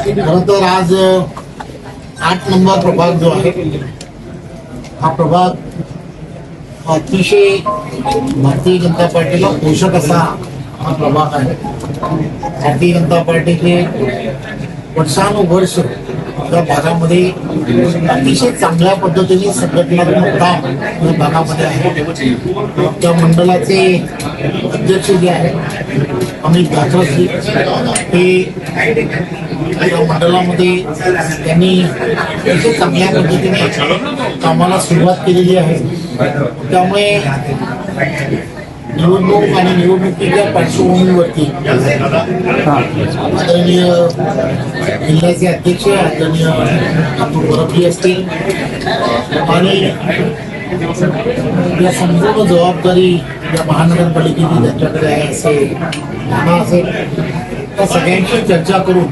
खरं तर आज 8 नंबर प्रभाग जो आहे हा प्रभाग अतिशय भारतीय जनता पार्टीला पोषक असा हा प्रभाग आहे। भारतीय जनता पार्टीचे वर्षानुवर्ष या भागामध्ये अतिशय चांगल्या पद्धतीने संघटनात्मक काम या भागामध्ये आहे। त्या मंडळाचे अध्यक्ष जे आहेत अमित गाठरजी हे या मंडळामध्ये त्यांनी अतिशय चांगल्या पद्धतीने कामाला सुरुवात केलेली आहे। त्यामुळे निवडणूक आणि निवडणुकीच्या पार्श्वभूमीवरती आदरणीय जिल्ह्याचे अध्यक्ष आदरणीय वरपी असतील आणि या संपूर्ण जबाबदारी या महानगरपालिकेची त्यांच्याकडे आहे असे असेल, त्या सगळ्यांशी चर्चा करून